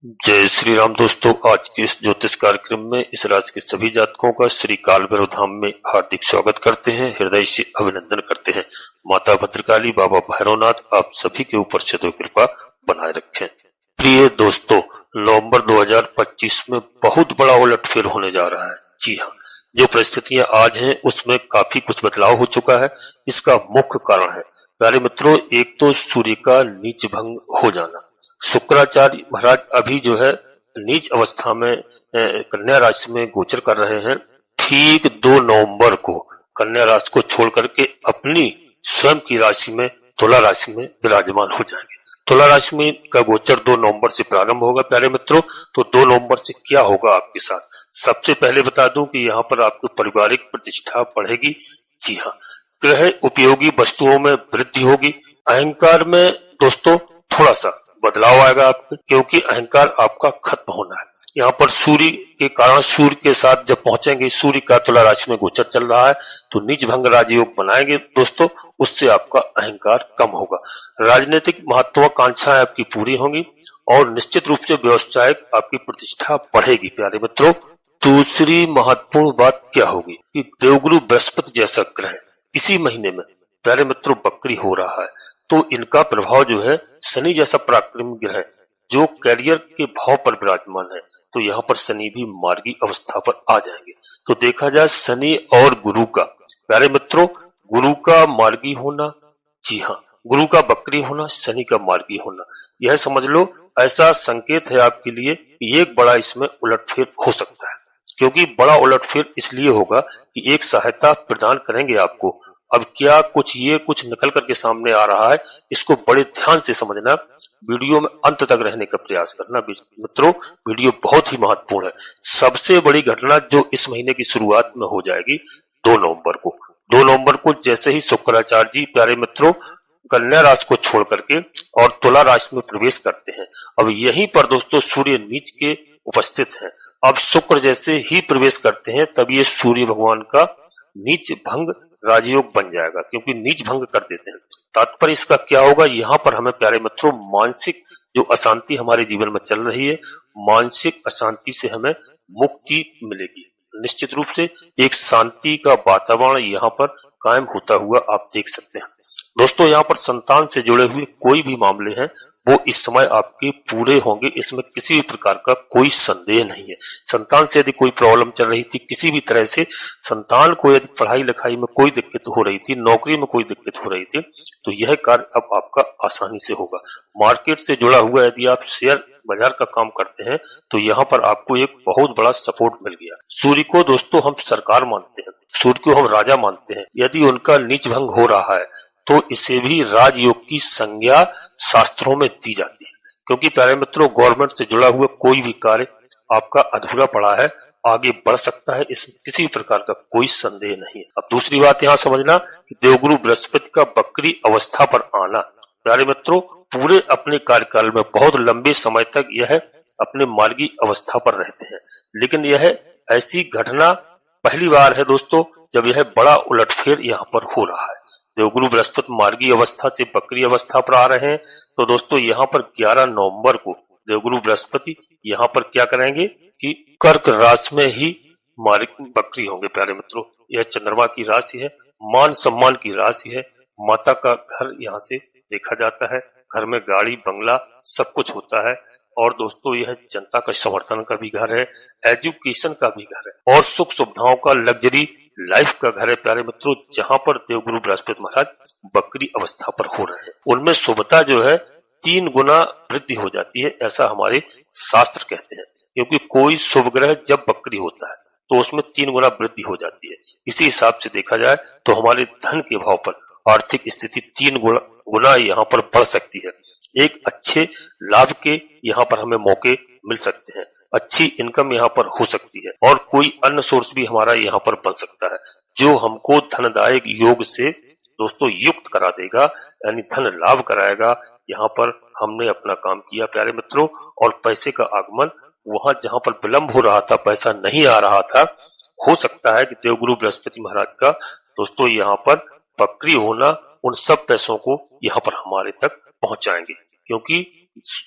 जय श्री राम दोस्तों। आज के इस ज्योतिष कार्यक्रम में इस राशि के सभी जातकों का श्री काल भैरव धाम में हार्दिक स्वागत करते हैं, हृदय से अभिनंदन करते हैं। माता भद्रकाली, बाबा भैरवनाथ आप सभी के ऊपर सदैव कृपा बनाए रखें। प्रिय दोस्तों, नवंबर 2025 में बहुत बड़ा उलटफेर होने जा रहा है। जी हाँ, जो परिस्थितियां आज हैं उसमें काफी कुछ बदलाव हो चुका है। इसका मुख्य कारण है प्यारे मित्रों, एक तो सूर्य का नीच भंग हो जाना। शुक्राचार्य महाराज अभी जो है नीच अवस्था में कन्या राशि में गोचर कर रहे हैं। ठीक 2 नवंबर को कन्या राशि को छोड़ करके अपनी स्वयं की राशि में तुला राशि में विराजमान हो जाएंगे। तुला राशि में का गोचर 2 नवंबर से प्रारंभ होगा प्यारे मित्रों। तो 2 नवंबर से क्या होगा आपके साथ, सबसे पहले बता दूं कि यहाँ पर आपकी पारिवारिक प्रतिष्ठा बढ़ेगी। जी हाँ, गृह उपयोगी वस्तुओं में वृद्धि होगी। अहंकार में दोस्तों थोड़ा सा बदलाव आएगा आपके, क्योंकि अहंकार आपका खत्म होना है। यहाँ पर सूर्य के कारण, सूर्य के साथ जब पहुंचेंगे, सूर्य का तुला राशि में गोचर चल रहा है तो नीच भंग राजयोग बनाएंगे दोस्तों, उससे आपका अहंकार कम होगा। राजनीतिक महत्वाकांक्षाएं आपकी पूरी होंगी और निश्चित रूप से व्यवसायिक आपकी प्रतिष्ठा बढ़ेगी प्यारे मित्रों। दूसरी महत्वपूर्ण बात क्या होगी कि देवगुरु बृहस्पति जैसा ग्रह इसी महीने में प्यारे मित्रों बकरी हो रहा है, तो इनका प्रभाव जो है शनि जैसा पराक्रमी ग्रह जो कैरियर के भाव पर विराजमान है, तो यहाँ पर शनि भी मार्गी अवस्था पर आ जाएंगे। तो देखा जाए शनि और गुरु का प्यारे मित्रों, गुरु का मार्गी होना, जी हाँ, गुरु का बकरी होना, शनि का मार्गी होना, यह समझ लो ऐसा संकेत है आपके लिए कि एक बड़ा इसमें उलटफेर हो सकता है। क्योंकि बड़ा उलटफेर इसलिए होगा कि एक सहायता प्रदान करेंगे आपको। अब क्या कुछ निकल करके सामने आ रहा है, इसको बड़े ध्यान से समझना, वीडियो में अंत तक रहने का प्रयास करना मित्रों। वीडियो बहुत ही महत्वपूर्ण है। सबसे बड़ी घटना जो इस महीने की शुरुआत में हो जाएगी 2 नवंबर को। 2 नवंबर को जैसे ही शुक्राचार्य जी प्यारे मित्रों कन्या राशि को छोड़ करके और तुला राशि में प्रवेश करते हैं, अब यहीं पर दोस्तों सूर्य नीच के उपस्थित है। अब शुक्र जैसे ही प्रवेश करते हैं तब ये सूर्य भगवान का नीच भंग राजयोग बन जाएगा, क्योंकि नीच भंग कर देते हैं। तात्पर्य इसका क्या होगा, यहाँ पर हमें प्यारे मित्रों मानसिक जो अशांति हमारे जीवन में चल रही है, मानसिक अशांति से हमें मुक्ति मिलेगी। निश्चित रूप से एक शांति का वातावरण यहाँ पर कायम होता हुआ आप देख सकते हैं दोस्तों। यहाँ पर संतान से जुड़े हुए कोई भी मामले हैं वो इस समय आपके पूरे होंगे, इसमें किसी भी प्रकार का कोई संदेह नहीं है। संतान से यदि कोई प्रॉब्लम चल रही थी, किसी भी तरह से संतान को यदि पढ़ाई लिखाई में कोई दिक्कत हो रही थी, नौकरी में कोई दिक्कत हो रही थी, तो यह कार्य अब आपका आसानी से होगा। मार्केट से जुड़ा हुआ यदि आप शेयर बाजार का काम करते हैं तो यहाँ पर आपको एक बहुत बड़ा सपोर्ट मिल गया। सूर्य को दोस्तों हम सरकार मानते हैं, सूर्य को हम राजा मानते हैं। यदि उनका नीच भंग हो रहा है तो इसे भी राजयोग की संज्ञा शास्त्रों में दी जाती है, क्योंकि प्यारे मित्रों गवर्नमेंट से जुड़ा हुआ कोई भी कार्य आपका अधूरा पड़ा है, आगे बढ़ सकता है, इसमें किसी प्रकार का कोई संदेह नहीं है। अब दूसरी बात यहाँ समझना कि देवगुरु बृहस्पति का बकरी अवस्था पर आना प्यारे मित्रों पूरे अपने कार्यकाल में बहुत लंबे समय तक यह अपने मार्गी अवस्था पर रहते हैं, लेकिन यह ऐसी घटना पहली बार है दोस्तों जब यह बड़ा उलटफेर यहाँ पर हो रहा है। देवगुरु बृहस्पति मार्गी अवस्था से बकरी अवस्था पर आ रहे हैं, तो दोस्तों यहाँ पर 11 नवंबर को देवगुरु बृहस्पति यहाँ पर क्या करेंगे कि कर्क राशि में ही बकरी होंगे प्यारे मित्रों। यह चंद्रमा की राशि है, मान सम्मान की राशि है, माता का घर यहाँ से देखा जाता है, घर में गाड़ी बंगला सब कुछ होता है। और दोस्तों यह जनता का समर्थन का भी घर है, एजुकेशन का भी घर है और सुख सुविधाओं का लग्जरी लाइफ का घर है प्यारे मित्रों, जहां पर देवगुरु बृहस्पति महाराज बकरी अवस्था पर हो रहे हैं। उनमें शुभता जो है 3 गुना वृद्धि हो जाती है, ऐसा हमारे शास्त्र कहते हैं। क्योंकि कोई शुभ ग्रह जब बकरी होता है तो उसमें 3 गुना वृद्धि हो जाती है। इसी हिसाब से देखा जाए तो हमारे धन के भाव पर आर्थिक स्थिति 3 गुना यहाँ पर बढ़ सकती है। एक अच्छे लाभ के यहाँ पर हमें मौके मिल सकते हैं, अच्छी इनकम यहाँ पर हो सकती है और कोई अन्य सोर्स भी हमारा यहाँ पर बन सकता है जो हमको धनदायक योग से दोस्तों युक्त करा देगा, यानी धन लाभ कराएगा। यहाँ पर हमने अपना काम किया प्यारे मित्रों और पैसे का आगमन वहां जहां पर विलंब हो रहा था, पैसा नहीं आ रहा था, हो सकता है कि देवगुरु बृहस्पति महाराज का दोस्तों यहाँ पर बकरी होना उन सब पैसों को यहाँ पर हमारे तक पहुंचाएंगे, क्योंकि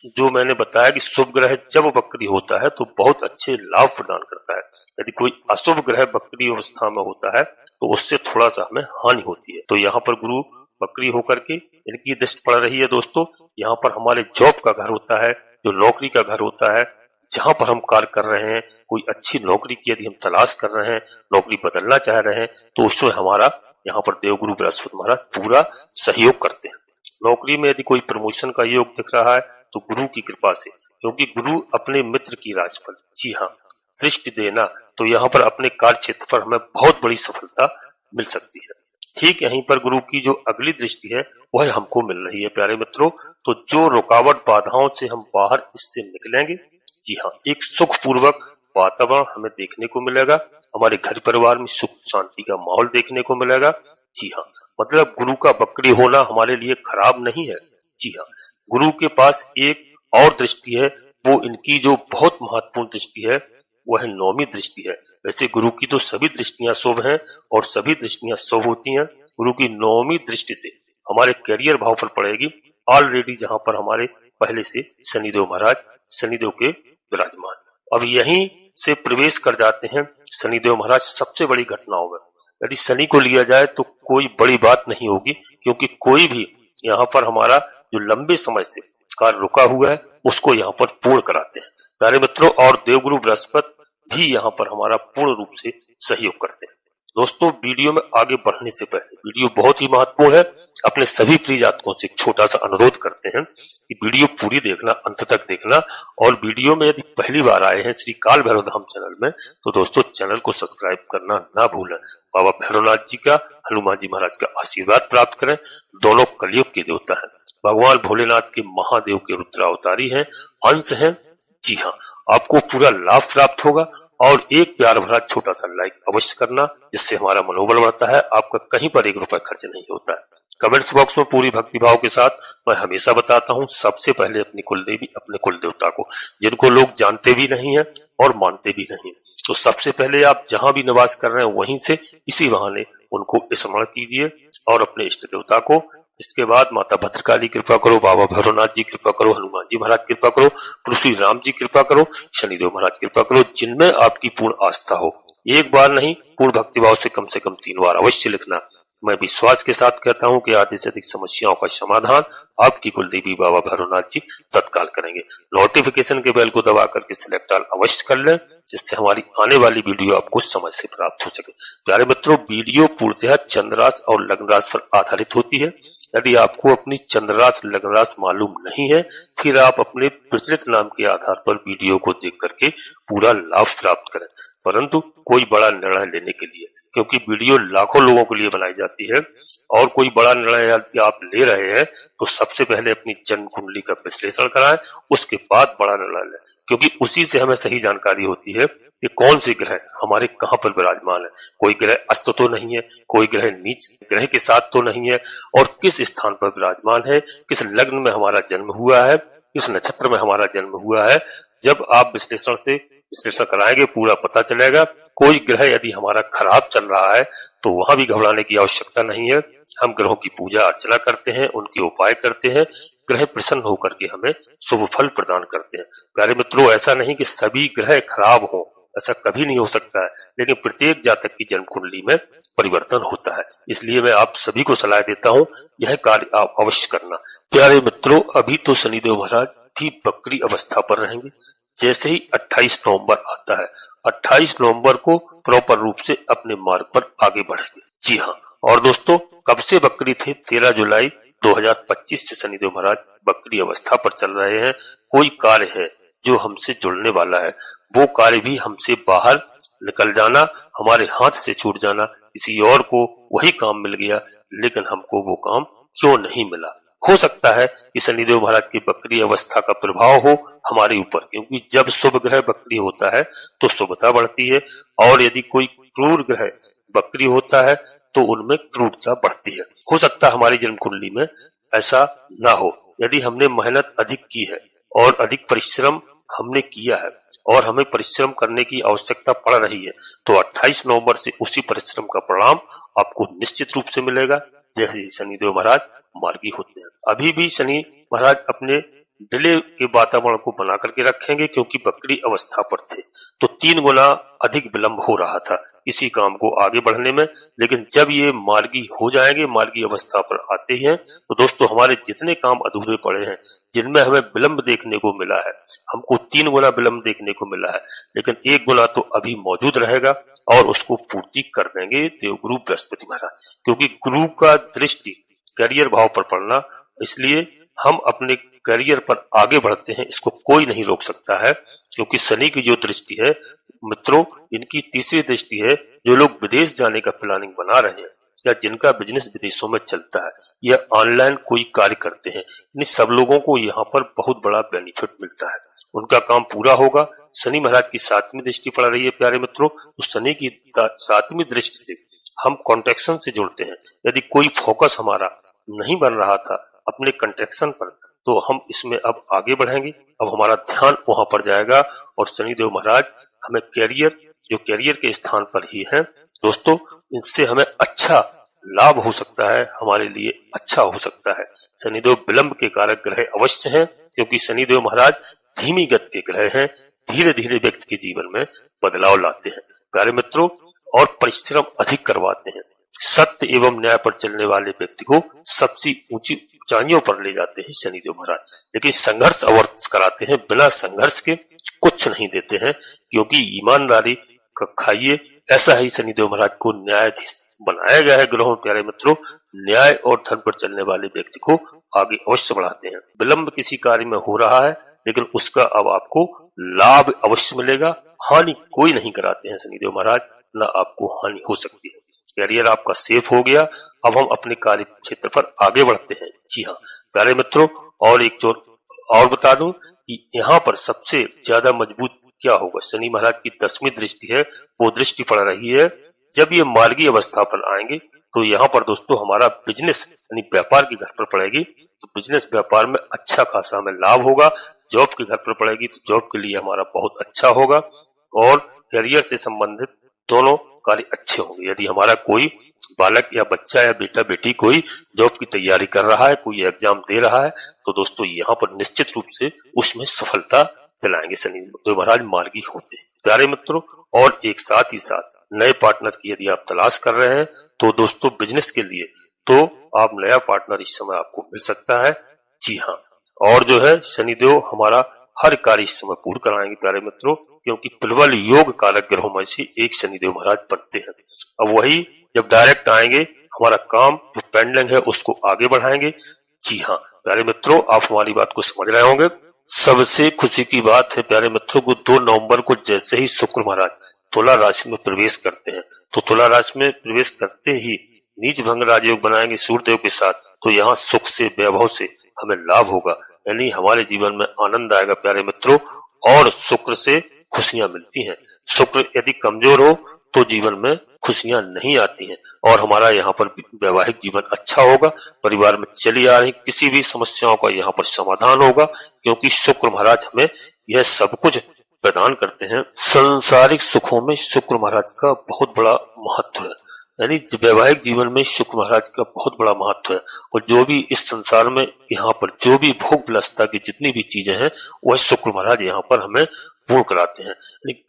जो मैंने बताया कि शुभ ग्रह जब वक्री होता है तो बहुत अच्छे लाभ प्रदान करता है। यदि कोई अशुभ ग्रह वक्री अवस्था में होता है तो उससे थोड़ा सा हमें हानि होती है। तो यहाँ पर गुरु वक्री होकर के इनकी दृष्टि पड़ रही है दोस्तों। यहाँ पर हमारे जॉब का घर होता है, जो नौकरी का घर होता है, जहां पर हम कार्य कर रहे हैं, कोई अच्छी नौकरी की यदि हम तलाश कर रहे हैं, नौकरी बदलना चाह रहे हैं, तो उसमें हमारा यहाँ पर देवगुरु बृहस्पति महाराज पूरा सहयोग करते हैं। नौकरी में यदि कोई प्रमोशन का योग दिख रहा है तो गुरु की कृपा से, क्योंकि गुरु अपने मित्र की राशि, जी हाँ, दृष्टि देना, तो यहाँ पर अपने कार्य क्षेत्र पर हमें बहुत बड़ी सफलता मिल सकती है। ठीक यहीं पर गुरु की जो अगली दृष्टि है वह हमको मिल रही है प्यारे मित्रों। तो जो रुकावट बाधाओं से हम बाहर इससे निकलेंगे, जी हाँ, एक सुख पूर्वक वातावरण हमें देखने को मिलेगा, हमारे घर परिवार में सुख शांति का माहौल देखने को मिलेगा। जी हाँ, मतलब गुरु का वक्री होना हमारे लिए खराब नहीं है। जी हाँ, गुरु के पास एक और दृष्टि है, वो इनकी जो बहुत महत्वपूर्ण दृष्टि है वह नौवीं दृष्टि है। वैसे गुरु की तो सभी दृष्टियां शुभ हैं और सभी दृष्टियां शुभ होती हैं। गुरु की नौवीं दृष्टि से हमारे करियर भाव पर पड़ेगी ऑलरेडी, जहां पर हमारे पहले से शनिदेव महाराज शनिदेव के विराजमान। अब यहीं से प्रवेश कर जाते हैं शनिदेव महाराज सबसे बड़ी घटनाओं में। यदि शनि को लिया जाए तो कोई बड़ी बात नहीं होगी, क्योंकि कोई भी यहाँ पर हमारा जो लंबे समय से कार्य रुका हुआ है उसको यहाँ पर पूर्ण कराते हैं प्यारे मित्रों। और देवगुरु बृहस्पति भी यहाँ पर हमारा पूर्ण रूप से सहयोग करते हैं। दोस्तों, वीडियो में आगे बढ़ने से पहले, वीडियो बहुत ही महत्वपूर्ण है, अपने सभी प्रिय जातकों से एक छोटा सा अनुरोध करते हैं कि वीडियो पूरी देखना, अंत तक देखना। और वीडियो में यदि पहली बार आए हैं श्री काल भैरव धाम चैनल में, तो दोस्तों चैनल को सब्सक्राइब करना ना भूलें। बाबा भैरवनाथ जी का, हनुमान जी महाराज का आशीर्वाद प्राप्त करें। दोनों कलयुग के देवता है, भगवान भोलेनाथ के महादेव के रुद्रावतारी हैं, अंश हैं। जी हाँ, आपको पूरा लाभ प्राप्त होगा। और एक प्यार भरा छोटा सा लाइक अवश्य करना, जिससे हमारा मनोबल बढ़ता है। आपका कहीं पर 1 रुपया खर्च नहीं होता है। कमेंट्स बॉक्स में पूरी भक्तिभाव के साथ मैं हमेशा बताता हूँ, सबसे पहले अपनी कुलदेवी, अपने कुल देवता को, जिनको लोग जानते भी नहीं है और मानते भी नहीं। तो सबसे पहले आप जहां भी निवास कर रहे हैं वहीं से इसी बहाने उनको स्मरण कीजिए और अपने इष्ट देवता को। इसके बाद माता भद्रकाली कृपा करो, बाबा भैरवनाथ जी कृपा करो, हनुमान जी महाराज कृपा करो, प्रभु श्री राम जी कृपा करो, शनिदेव महाराज कृपा करो, जिनमें आपकी पूर्ण आस्था हो। एक बार नहीं, पूर्ण भक्तिभाव से कम 3 बार अवश्य लिखना। मैं विश्वास के साथ कहता हूं कि आधे से अधिक समस्याओं का समाधान आपकी कुलदेवी बाबा भैरवनाथ जी तत्काल करेंगे। नोटिफिकेशन के बेल को दबा करके सिलेक्ट ऑल अवश्य कर लें, जिससे हमारी आने वाली वीडियो आपको समय से प्राप्त हो सके। प्यारे मित्रों, वीडियो पूर्णतः चंद्र राशि और लग्न राशि पर आधारित होती है। यदि आपको अपनी चंद्र राशि लग्न राशि मालूम नहीं है, फिर आप अपने प्रचलित नाम के आधार पर वीडियो को देख करके पूरा लाभ प्राप्त करें, परंतु कोई बड़ा निर्णय लेने के लिए, क्योंकि वीडियो लाखों लोगों के लिए बनाई जाती है। और कोई बड़ा निर्णय यदि आप ले रहे हैं तो सबसे पहले अपनी जन्म कुंडली का विश्लेषण कराएं, उसके बाद बड़ा निर्णय लें, क्योंकि उसी से हमें सही जानकारी होती है कि कौन सी ग्रह हमारे कहाँ पर विराजमान है। कोई ग्रह अस्त तो नहीं है, कोई ग्रह नीच ग्रह के साथ तो नहीं है, और किस स्थान पर विराजमान है, किस लग्न में हमारा जन्म हुआ है, किस नक्षत्र में हमारा जन्म हुआ है। जब आप विश्लेषण कराएंगे पूरा पता चलेगा। कोई ग्रह यदि हमारा खराब चल रहा है तो वहां भी घबराने की आवश्यकता नहीं है। हम ग्रहों की पूजा अर्चना करते हैं, उनके उपाय करते हैं, ग्रह प्रसन्न होकर के हमें शुभ फल प्रदान करते हैं। प्यारे मित्रों, ऐसा नहीं कि सभी ग्रह खराब हो, ऐसा कभी नहीं हो सकता है, लेकिन प्रत्येक जातक की जन्म कुंडली में परिवर्तन होता है। इसलिए मैं आप सभी को सलाह देता हूँ, यह कार्य आप अवश्य करना। प्यारे मित्रों, अभी तो शनिदेव महाराज भी वक्री अवस्था पर रहेंगे। जैसे ही 28 नवंबर आता है, 28 नवंबर को प्रॉपर रूप से अपने मार्ग पर आगे बढ़ेंगे। जी हाँ, और दोस्तों कब से वक्री थे? 13 जुलाई 2025 से शनिदेव महाराज वक्री अवस्था पर चल रहे हैं। कोई कार्य है जो हमसे जुड़ने वाला है, वो कार्य भी हमसे बाहर निकल जाना, हमारे हाथ से छूट जाना, किसी और को वही काम मिल गया, लेकिन हमको वो काम क्यों नहीं मिला। हो सकता है कि शनिदेव महाराज की वक्री अवस्था का प्रभाव हो हमारे ऊपर, क्योंकि जब शुभ ग्रह वक्री होता है तो शुभता बढ़ती है, और यदि कोई क्रूर ग्रह वक्री होता है तो उनमें क्रूरता बढ़ती है। हो सकता है हमारी जन्म कुंडली में ऐसा ना हो। यदि हमने मेहनत अधिक की है और अधिक परिश्रम हमने किया है और हमें परिश्रम करने की आवश्यकता पड़ रही है, तो 28 नवंबर से उसी परिश्रम का परिणाम आपको निश्चित रूप से मिलेगा, जैसे शनिदेव महाराज मार्गी होते हैं। अभी भी शनि महाराज अपने डिले के वातावरण को बना करके रखेंगे, क्योंकि बकरी अवस्था पर थे तो 3 गुना अधिक विलंब हो रहा था इसी काम को आगे बढ़ने में। लेकिन जब ये मार्गी हो जाएंगे, मार्गी अवस्था पर आते ही हैं, तो दोस्तों हमारे जितने काम अधूरे पड़े हैं, जिनमें हमें विलंब देखने को मिला है, हमको 3 गुना विलंब देखने को मिला है, लेकिन 1 गुना तो अभी मौजूद रहेगा और उसको पूर्ति कर देंगे देवगुरु बृहस्पति महाराज। क्योंकि गुरु का दृष्टि करियर भाव पर पड़ना, इसलिए हम अपने करियर पर आगे बढ़ते हैं, इसको कोई नहीं रोक सकता है। क्योंकि शनि की जो दृष्टि है मित्रों, इनकी तीसरी दृष्टि है। जो लोग विदेश जाने का प्लानिंग बना रहे हैं या जिनका बिजनेस विदेशों में चलता है या ऑनलाइन कोई कार्य करते हैं, इन सब लोगों को यहाँ पर बहुत बड़ा बेनिफिट मिलता है, उनका काम पूरा होगा। शनि महाराज की 7वीं दृष्टि पड़ रही है प्यारे मित्रों। तो शनि की 7वीं दृष्टि से हम कॉन्ट्रैक्शन से जुड़ते हैं। यदि कोई फोकस हमारा नहीं बन रहा था अपने कॉन्ट्रैक्शन पर, तो हम इसमें अब आगे बढ़ेंगे। अब हमारा ध्यान वहां पर जाएगा और शनिदेव महाराज हमें कैरियर, जो कैरियर के स्थान पर ही है दोस्तों, इनसे हमें अच्छा लाभ हो सकता है, हमारे लिए अच्छा हो सकता है। शनिदेव विलंब के कारक ग्रह अवश्य हैं, क्योंकि शनिदेव महाराज धीमी गति के ग्रह हैं, धीरे धीरे व्यक्ति के जीवन में बदलाव लाते हैं प्यारे मित्रों, और परिश्रम अधिक करवाते हैं। सत्य एवं न्याय पर चलने वाले व्यक्ति को सबसे ऊंची ऊंचाइयों पर ले जाते हैं शनिदेव महाराज। लेकिन संघर्ष अवश्य कराते हैं, बिना संघर्ष के कुछ नहीं देते हैं, क्योंकि ईमानदारी का खाइए, ऐसा ही शनिदेव महाराज को न्यायाधीश बनाया गया है ग्रहों प्यारे मित्रों। न्याय और धर्म पर चलने वाले व्यक्ति को आगे अवश्य बढ़ाते हैं। विलंब किसी कार्य में हो रहा है, लेकिन उसका अब आपको लाभ अवश्य मिलेगा। हानि कोई नहीं कराते हैं शनिदेव महाराज, न आपको हानि हो सकती है। कैरियर आपका सेफ हो गया। अब हम अपने कार्य क्षेत्र पर आगे बढ़ते हैं। जी हाँ प्यारे मित्रों, और एक चोर और बता दूं कि यहाँ पर सबसे ज्यादा मजबूत क्या होगा, शनि महाराज की 10वीं दृष्टि है, वो दृष्टि पड़ रही है। जब ये मार्गी अवस्था पर आएंगे तो यहाँ पर दोस्तों हमारा बिजनेस यानी व्यापार के घर पर पड़ेगी, तो बिजनेस व्यापार में अच्छा खासा हमें लाभ होगा। जॉब के घर पर पड़ेगी तो जॉब के लिए हमारा बहुत अच्छा होगा, और करियर से संबंधित दोनों कार्य अच्छे होंगे। यदि हमारा कोई बालक या बच्चा या बेटा बेटी कोई जॉब की तैयारी कर रहा है, कोई एग्जाम दे रहा है, तो दोस्तों यहाँ पर निश्चित रूप से उसमें सफलता दिलाएंगे शनि महाराज मार्गी होते हैं प्यारे मित्रों। और एक साथ ही साथ नए पार्टनर की यदि आप तलाश कर रहे हैं तो दोस्तों बिजनेस के लिए, तो आप नया पार्टनर इस समय आपको मिल सकता है। जी हाँ, और जो है शनिदेव हमारा हर कार्य इस समय पूर्ण कराएंगे प्यारे मित्रों, क्योंकि प्रबल योग कारक ग्रहों में से एक शनिदेव महाराज बनते हैं। अब वही जब डायरेक्ट आएंगे, हमारा काम जो पेंडिंग है उसको आगे बढ़ाएंगे। जी हाँ प्यारे मित्रों, आप हमारी बात को समझ रहे होंगे। सबसे खुशी की बात है प्यारे मित्रों को 2 नवंबर को जैसे ही शुक्र महाराज तुला राशि में प्रवेश करते हैं, तो तुला राशि में प्रवेश करते ही नीच भंग राजयोग बनाएंगे सूर्यदेव के साथ, तो यहाँ सुख से वैभव से हमें लाभ होगा, यानी हमारे जीवन में आनंद आएगा प्यारे मित्रों, और शुक्र से खुशियां मिलती हैं। शुक्र यदि कमजोर हो तो जीवन में खुशियां नहीं आती हैं, और हमारा यहाँ पर वैवाहिक जीवन अच्छा होगा। परिवार में चली आ रही किसी भी समस्याओं का यहाँ पर समाधान होगा, क्योंकि शुक्र महाराज हमें यह सब कुछ प्रदान करते हैं। सांसारिक सुखों में शुक्र महाराज का बहुत बड़ा महत्व है, यानी वैवाहिक जीवन में शुक्र महाराज का बहुत बड़ा महत्व है। और जो भी इस संसार में यहाँ पर जो भी भोग विलासिता की जितनी भी चीजें हैं, वह शुक्र महाराज यहाँ पर हमें पूर्ण कराते हैं।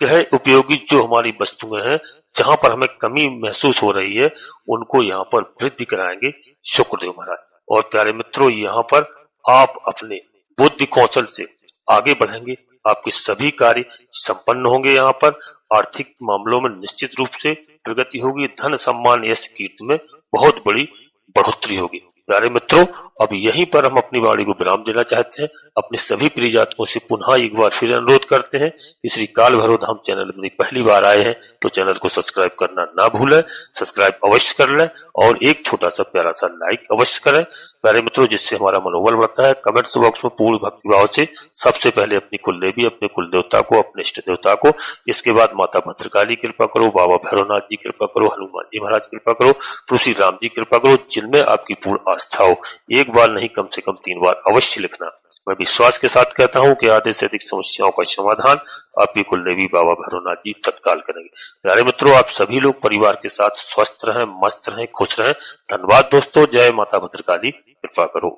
ग्रह उपयोगी जो हमारी वस्तुएं हैं, जहां पर हमें कमी महसूस हो रही है, उनको यहाँ पर वृद्धि कराएंगे शुक्रदेव महाराज। और प्यारे मित्रों, यहाँ पर आप अपने बुद्धि कौशल से आगे बढ़ेंगे, आपके सभी कार्य संपन्न होंगे। यहाँ पर आर्थिक मामलों में निश्चित रूप से प्रगति होगी, धन सम्मान यश कीर्ति में बहुत बड़ी बढ़ोतरी होगी। प्यारे मित्रों, अब यहीं पर हम अपनी वाणी को विराम देना चाहते हैं। अपने सभी प्रिय जातकों से पुनः एक बार फिर अनुरोध करते हैं कि श्री काल भैरव धाम चैनल में पहली बार आए हैं तो चैनल को सब्सक्राइब करना ना भूलें, सब्सक्राइब अवश्य कर लें, और एक छोटा सा प्यारा सा लाइक अवश्य करें प्यारे मित्रों, जिससे हमारा मनोबल बढ़ता है। कमेंट्स बॉक्स में पूर्ण भक्तिभाव से सबसे पहले अपनी कुलदेवी, अपने कुल देवता को, अपने इष्ट देवता को, इसके बाद माता भद्रकाली कृपा करो, बाबा भैरवनाथ जी कृपा करो, हनुमान जी महाराज कृपा करो, तुलसी राम जी कृपा करो, जिनमें आपकी पूर्ण आस्था हो। एक बार नहीं, कम से कम 3 बार अवश्य लिखना। मैं विश्वास के साथ कहता हूँ कि आधे से अधिक समस्याओं का समाधान आपकी कुलदेवी बाबा भैरवनाथ जी तत्काल करेंगे। प्यारे मित्रों, आप सभी लोग परिवार के साथ स्वस्थ रहें, मस्त रहें, खुश रहें। धन्यवाद दोस्तों। जय माता भद्रकाली, कृपा करो।